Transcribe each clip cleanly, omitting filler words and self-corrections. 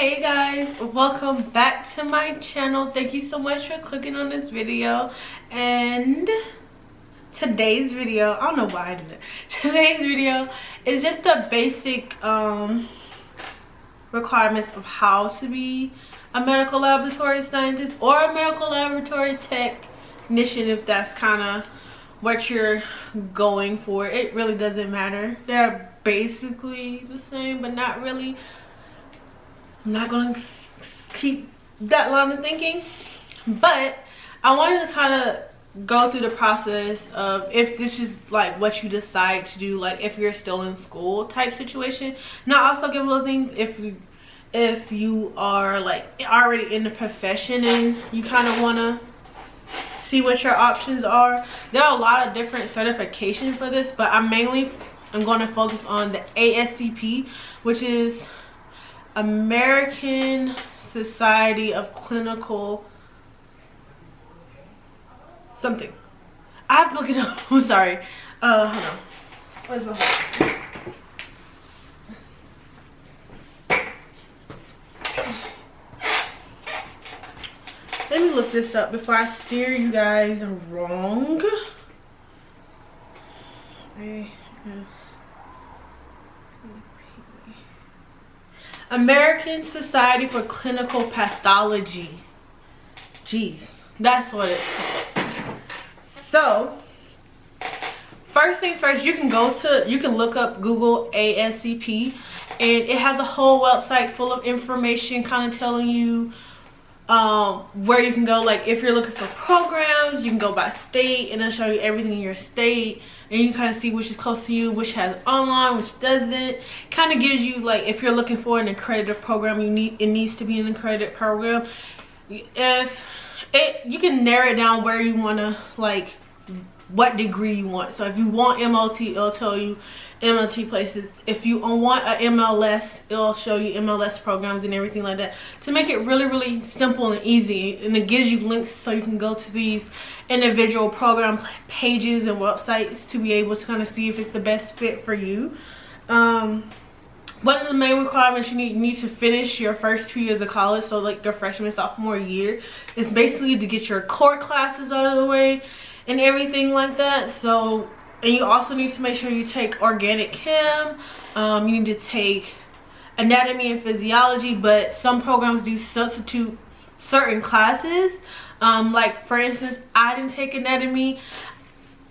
Hey guys, welcome back to my channel. Thank you so much for clicking on this video. And today's video, I don't know why I do that. Today's video is just the basic requirements of how to be a medical laboratory scientist or a medical laboratory technician, if that's kind of what you're going for. It really doesn't matter. They're basically the same, but not really. I'm not going to keep that line of thinking, but I wanted to kind of go through the process of if this is like what you decide to do, like if you're still in school type situation. And I also give little things if you are like already in the profession and you kind of want to see what your options are. There are a lot of different certifications for this, but I'm going to focus on the ASCP, which is American Society of Clinical something. I have to look it up. I'm sorry. Hold on. Where's my phone? Let me look this up before I steer you guys wrong. American Society for Clinical Pathology. Jeez, that's what it's called. So, first things first, you can look up Google ASCP, and it has a whole website full of information kind of telling you where you can go. Like if you're looking for programs, you can go by state and it'll show you everything in your state, and you can kind of see which is close to you, which has online, which doesn't. Kind of gives you, like, if you're looking for an accredited program, it needs to be an accredited program. You can narrow it down where you want to, like, what degree you want. So if you want MLT, it'll tell you MLT places. If you want a MLS, it'll show you MLS programs and everything like that, to make it really simple and easy. And it gives you links so you can go to these individual program pages and websites to be able to kind of see if it's the best fit for you. One of the main requirements, you need to finish your first 2 years of college, so like your freshman, sophomore year. It's basically to get your core classes out of the way and everything like that. So, and you also need to make sure you take organic chem. You need to take anatomy and physiology, but some programs do substitute certain classes. Like for instance, I didn't take anatomy.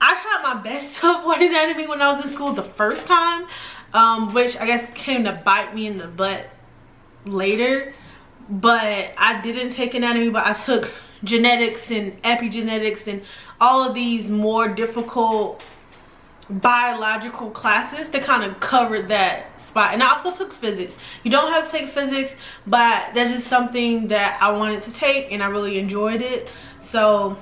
I tried my best to avoid anatomy when I was in school the first time, which I guess came to bite me in the butt later. But I didn't take anatomy, but I took genetics and epigenetics and all of these more difficult biological classes to kind of cover that spot. And I also took physics. You don't have to take physics, but that's just something that I wanted to take and I really enjoyed it. So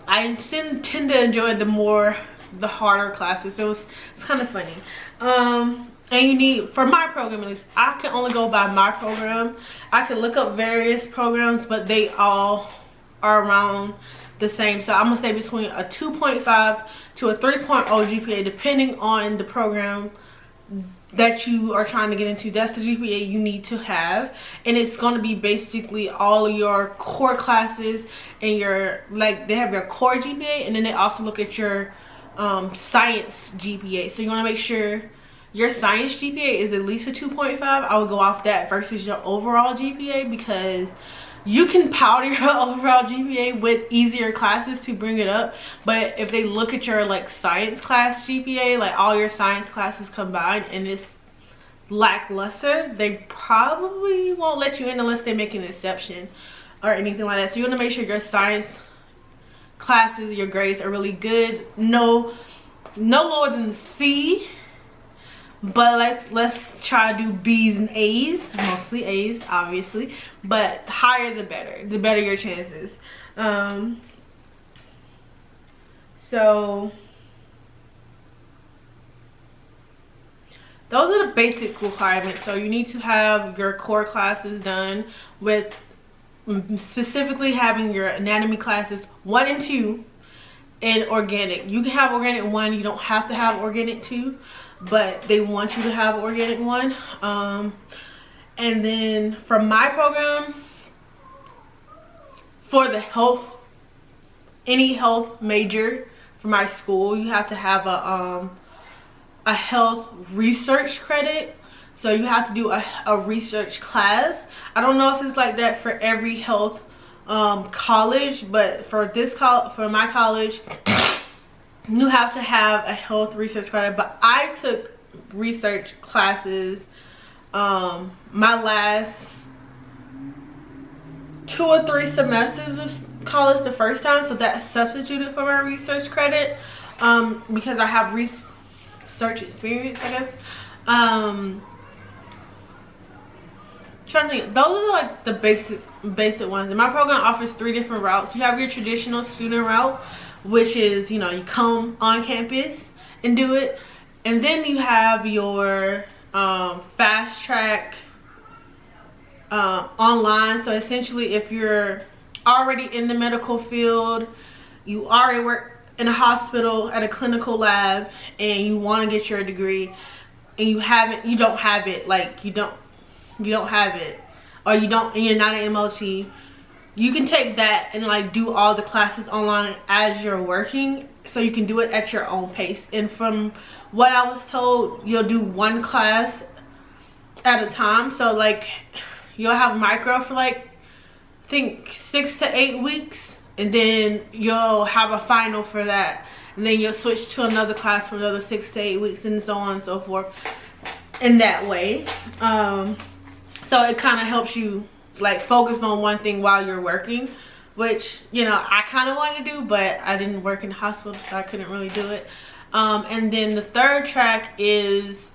I tend to enjoy the harder classes. It's kind of funny. And you need, for my program at least, I can only go by my program. I can look up various programs, but they all are around the same. So I'm gonna say between a 2.5 to a 3.0 GPA, depending on the program that you are trying to get into. That's the GPA you need to have, and it's going to be basically all your core classes and your, like, they have your core GPA, and then they also look at your science GPA. So you want to make sure your science GPA is at least a 2.5. I would go off that versus your overall GPA, because you can powder your overall GPA with easier classes to bring it up. But if they look at your, like, science class GPA, like all your science classes combined, and it's lackluster, they probably won't let you in unless they make an exception or anything like that. So you want to make sure your science classes, your grades are really good. No lower than C. But let's try to do B's and A's, mostly A's obviously, but higher the better your chances. So those are the basic requirements. So you need to have your core classes done, with specifically having your anatomy classes 1 and 2 and organic. You can have organic 1, you don't have to have organic 2. But they want you to have organic 1. And then for my program, for the health, any health major for my school, you have to have a health research credit. So you have to do a research class. I don't know if it's like that for every health college, but for my college, you have to have a health research credit. But I took research classes my last 2 or 3 semesters of college the first time, so that substituted for my research credit because I have research experience, I guess. Trying to think, those are like the basic ones. And my program offers 3 different routes. You have your traditional student route, which is, you know, you come on campus and do it. And then you have your fast track online. So essentially, if you're already in the medical field, you already work in a hospital at a clinical lab, and you want to get your degree, and you don't have it, like you don't have it, or and you're not an MLT, you can take that and like do all the classes online as you're working, so you can do it at your own pace. And from what I was told, you'll do 1 class at a time. So like you'll have micro for like, I think 6 to 8 weeks, and then you'll have a final for that, and then you'll switch to another class for another 6 to 8 weeks, and so on and so forth in that way. So it kind of helps you like focus on one thing while you're working, which, you know, I kind of want to do, but I didn't work in the hospital, so I couldn't really do it. And then the 3rd track is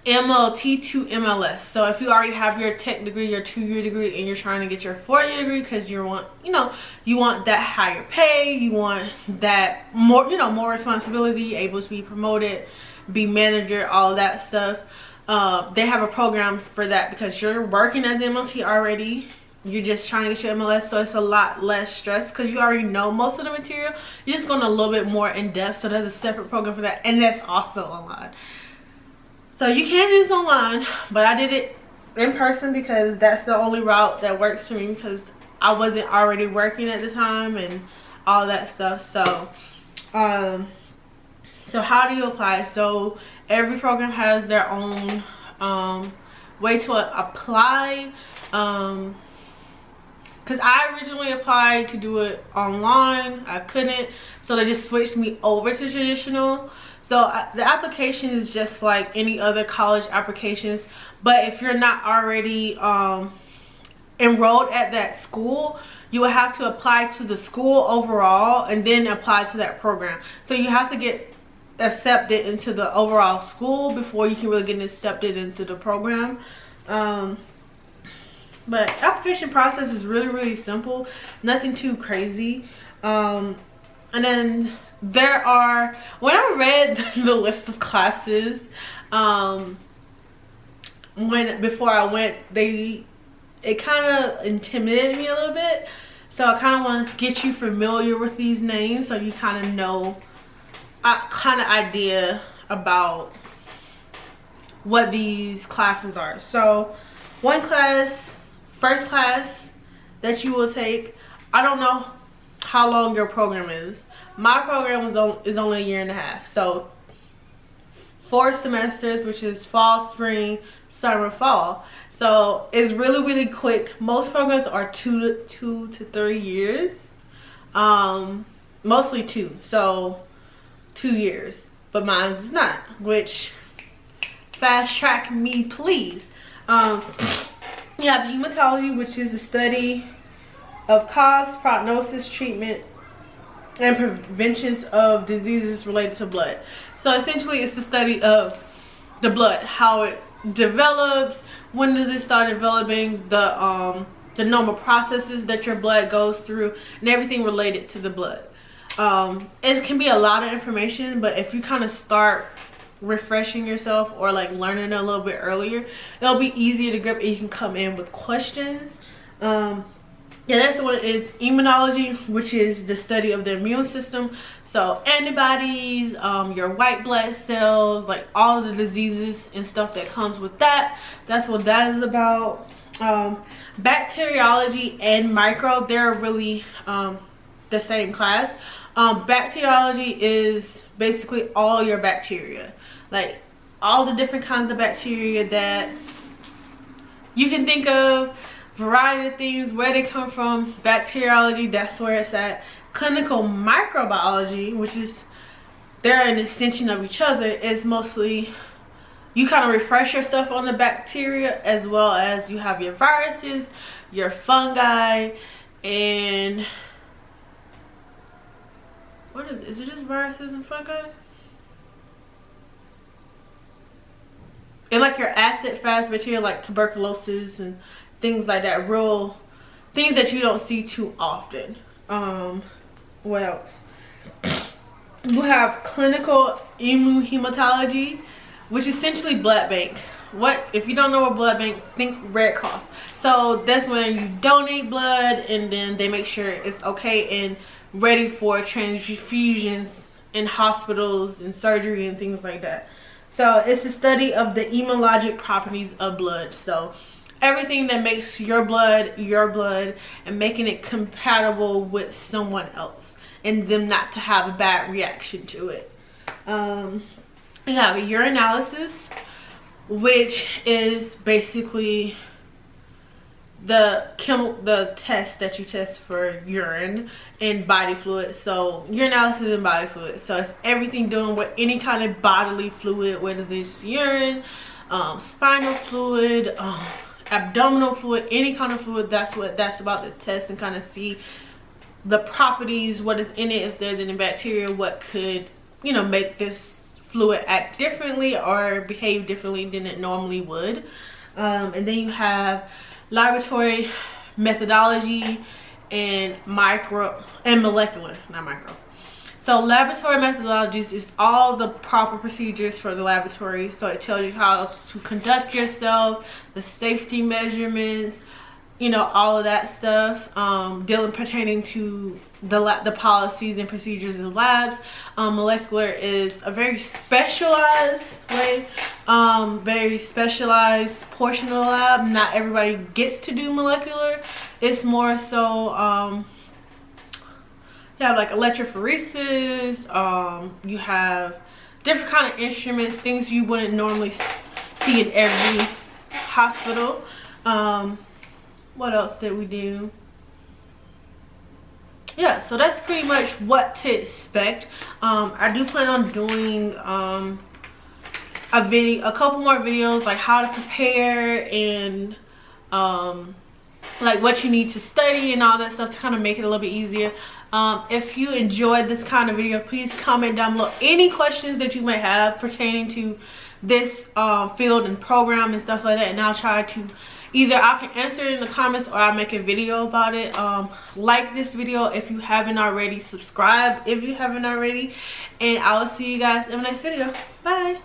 MLT to MLS. So if you already have your tech degree, your 2-year degree, and you're trying to get your 4-year degree because you want that higher pay, you want that more, more responsibility, able to be promoted, be manager, all that stuff. They have a program for that because you're working as an MLT already. You're just trying to get your MLS, so it's a lot less stress because you already know most of the material. You're just going a little bit more in depth, so there's a separate program for that, and that's also online. So you can do this online, but I did it in person because that's the only route that works for me, because I wasn't already working at the time and all that stuff. So so how do you apply? So every program has their own way to apply. Because I originally applied to do it online, I couldn't, so they just switched me over to traditional. So the application is just like any other college applications, but if you're not already enrolled at that school, you will have to apply to the school overall and then apply to that program. So you have to get accepted into the overall school before you can really get accepted into the program. But application process is really simple, nothing too crazy. And then there are, when I read the list of classes before I went, it kind of intimidated me a little bit. So I kind of want to get you familiar with these names so you kind of know idea about what these classes are. So first class that you will take, I don't know how long your program is. My program is only 1.5 years. So 4 semesters, which is fall, spring, summer, fall. So it's really quick. Most programs are 2 to 3 years. Mostly 2. So 2 years. But mine is not, which fast track me, please. You have hematology, which is the study of cause, prognosis, treatment, and preventions of diseases related to blood. So essentially it's the study of the blood, how it develops, when does it start developing, the normal processes that your blood goes through, and everything related to the blood. It can be a lot of information, but if you kind of start refreshing yourself or like learning a little bit earlier, it'll be easier to grip and you can come in with questions. Yeah, that's what it is. Immunology, which is the study of the immune system. So antibodies, your white blood cells, like all of the diseases and stuff that comes with that. That's what that is about. Bacteriology and micro, they're really the same class. Bacteriology is basically all your bacteria, like all the different kinds of bacteria that you can think of, variety of things, where they come from. Bacteriology, that's where it's at. Clinical microbiology, which is they're an extension of each other, is mostly you kind of refresh yourself on the bacteria, as well as you have your viruses, your fungi, and what is it just viruses and fungi? And like your acid fast bacteria, like tuberculosis and things like that, real things that you don't see too often. What else? You have clinical immunohematology, which is essentially blood bank. What if you don't know what blood bank, think Red Cross. So that's when you donate blood and then they make sure it's okay and ready for transfusions in hospitals and surgery and things like that. So it's the study of the immunologic properties of blood. So everything that makes your blood, and making it compatible with someone else and them not to have a bad reaction to it. You have a urinalysis, which is basically the test that you test for urine and body fluid. So urinalysis and body fluid, so it's everything doing with any kind of bodily fluid, whether it's urine, spinal fluid, abdominal fluid, any kind of fluid. That's what that's about to test and kind of see the properties, what is in it, if there's any bacteria, what could, you know, make this fluid act differently or behave differently than it normally would. And then you have laboratory methodology and molecular, not micro. So laboratory methodologies is all the proper procedures for the laboratory. So it tells you how to conduct yourself, the safety measurements, you know, all of that stuff, pertaining to the policies and procedures of labs. Molecular is a very specialized way, very specialized portion of the lab. Not everybody gets to do molecular. It's more so you have like electrophoresis, you have different kind of instruments, things you wouldn't normally see in every hospital. What else did we do? Yeah, so that's pretty much what to expect. I do plan on doing a couple more videos, like how to prepare and like what you need to study and all that stuff to kind of make it a little bit easier. If you enjoyed this kind of video, please comment down below any questions that you may have pertaining to this field and program and stuff like that, and I'll try to either I can answer it in the comments or I'll make a video about it. Like this video if you haven't already, subscribe if you haven't already, and I will see you guys in the next video. Bye.